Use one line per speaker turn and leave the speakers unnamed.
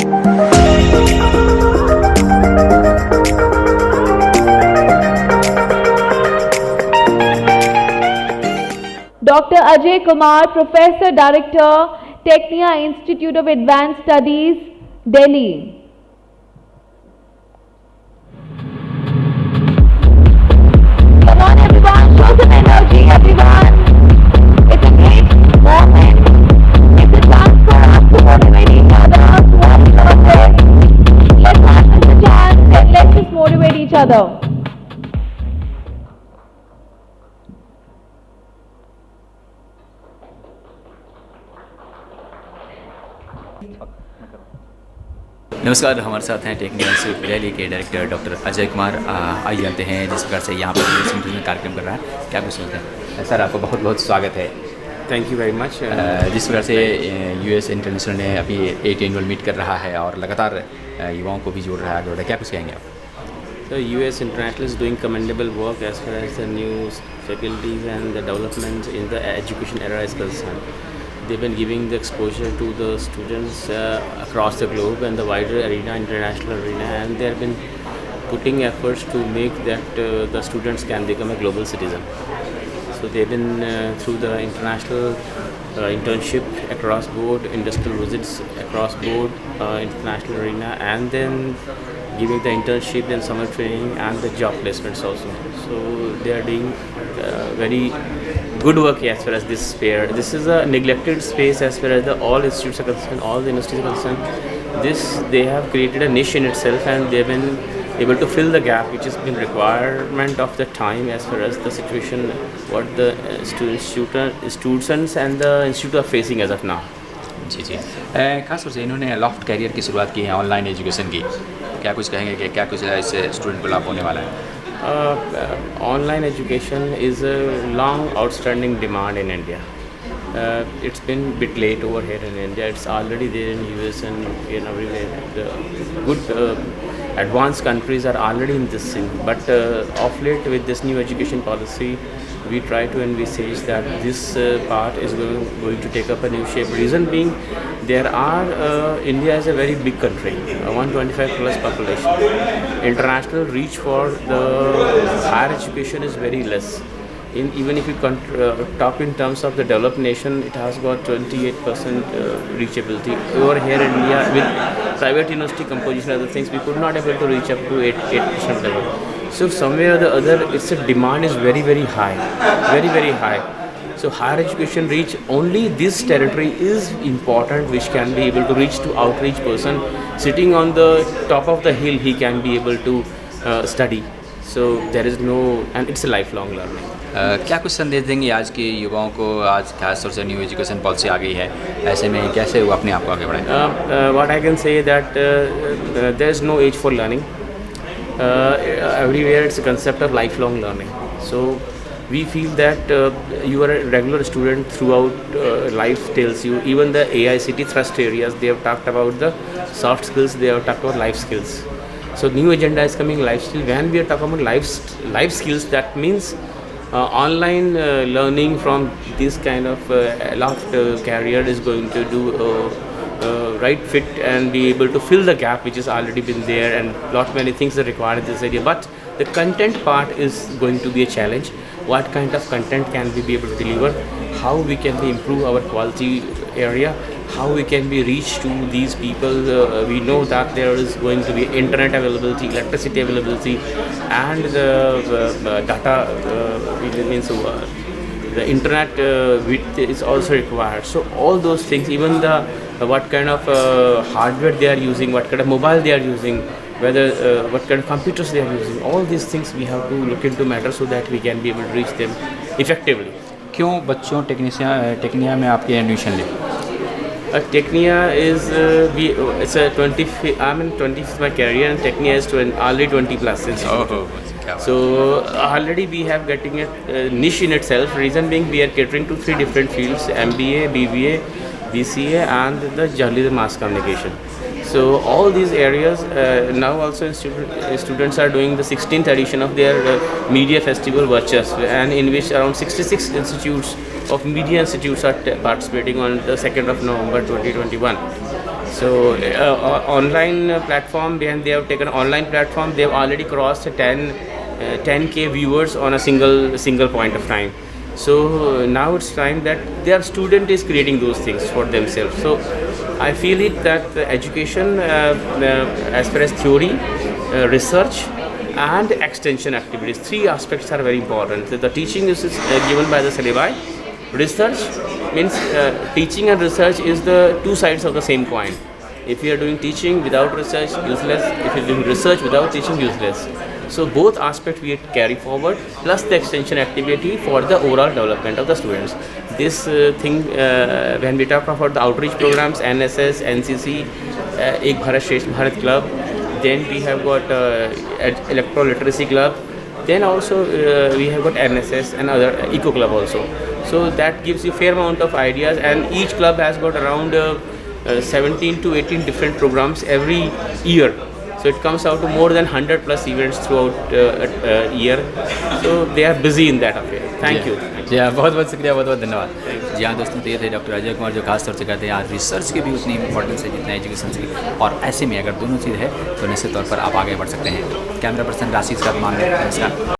Dr. Ajay Kumar, Professor Director, Technia Institute of Advanced Studies, Delhi. Come on everyone, show some energy everyone. It's a great moment. It's a chance for us to motivate each other, to have fun. Let's have this a chance and let's just motivate each other.
नमस्कार, हमारे साथ हैं technical institute Delhi के director doctor Ajay Kumar. आइए जानते हैं जिस प्रकार से यहाँ पर में कार्यक्रम कर रहा है, क्या कुछ सोचते हैं सर। आपका बहुत बहुत स्वागत है।
Thank you very much.
जिस प्रकार से यूएस इंटरनेशनल ने अभी 8 एनुअल मीट कर रहा है और लगातार युवाओं को भी जोड़ रहा है, क्या कुछ कहेंगे आप?
The US International is doing commendable work as far as the new faculties and the developments in the education era is concerned. They've been giving the exposure to the students across the globe and the wider arena, international arena, and they've been putting efforts to make that the students can become a global citizen. So they've been through the international internship across board, industrial visits across board, international arena, and then giving the internship and summer training and the job placements also. So they are doing very good work as far as this sphere. This is a neglected space as far as the all institutes are concerned, all the industries are concerned. They have created a niche in itself, and they've been able to fill the gap which has been requirement of the time as far as the situation what the students and the institute are facing as of now.
जी जी, खास तौर से इन्होंने loft career की शुरुआत की है online education की। क्या कुछ कहेंगे कि क्या कुछ इससे स्टूडेंट को लाभ होने वाला है?
Online education is a long outstanding demand in India. It's been a bit late over here in India. It's already there in US and everywhere. The good advanced countries are already in this thing. But of late with this new education policy, we try to envisage that this part is going to take up a new shape. Reason being, India is a very big country, 125 plus population. International reach for the higher education is very less. Even if you talk in terms of the developed nation, it has got 28% reachability. Over here in India, with private university composition and other things, we could not able to reach up to 8% level. So somewhere or the other, its demand is very, very high, very, very high. So higher education reach, only this territory is important, which can be able to reach to outreach person. Sitting on the top of the hill, he can be able to study. So there is no, and it's a lifelong learning.
क्या कुछ संदेश देंगे आज के युवाओं को? आज खास तौर से न्यू एजुकेशन पॉलिसी आ गई है, ऐसे में कैसे वो अपने आप को आगे बढ़ाएं?
What I can say that there is no age for learning. Everywhere it's a concept of lifelong learning. So we feel that you are a regular student throughout life tells you. Even the AICT thrust areas, they have talked about the soft skills, they have talked about life skills. So new agenda is coming, life skill. When we are talking about life skills, that means online learning from this kind of loft career is going to do right fit and be able to fill the gap which has already been there, and lot many things are required in this area. But the content part is going to be a challenge. What kind of content can we be able to deliver? How we can improve our quality area? How we can be reached to these people? We know that there is going to be internet availability, electricity availability, and the data means the internet width is also required. So all those things, even the what kind of hardware they are using, what kind of mobile they are using, whether what kind of computers they are using, all these things we have to look into matter so that we can be able to reach them effectively.
क्यों बच्चों टेक्निया में आपके admission लें?
Technia is it's a 20. I'm in 20th my career, and Technia is already 20 plus. So already we have getting a niche in itself. Reason being, we are catering to 3 different fields: MBA, BBA, BCA, and the journalism mass communication. So all these areas now also students are doing the 16th edition of their media festival Virtuous, and in which around 66 institutes of media institutes are participating on the 2nd of November 2021. So online platform, they have taken online platform. They have already crossed 10K viewers on a single point of time. So now it's time that their student is creating those things for themselves. So I feel it that the education, as far as theory, research, and extension activities, three aspects are very important. The teaching is given by the syllabi. Research means teaching and research is the two sides of the same coin. If you are doing teaching without research, useless. If you are doing research without teaching, useless. So both aspects we carry forward, plus the extension activity for the overall development of the students. This thing, when we talk about the outreach programs, NSS, NCC, Ek Bharat Shresth Bharat Club, then we have got electoral literacy club, then also we have got NSS and other eco club also. So that gives you fair amount of ideas, and each club has got around 17 to 18 different programs every year. So it comes out to more than 100 plus events throughout year. So they are busy in that affair. Thank you.
जी हाँ, बहुत बहुत शुक्रिया, बहुत बहुत धन्यवाद। जी हाँ दोस्तों, तो ये थे डॉक्टर अजय कुमार, जो खास तौर से कहते हैं यार रिसर्च की भी उतनी इंपॉर्टेंस है जितना एजुकेशन की, और ऐसे में अगर दोनों चीज़ है तो निश्चित तौर पर आप आगे बढ़ सकते हैं। कैमरा पर्सन राशि का मान, नमस्कार।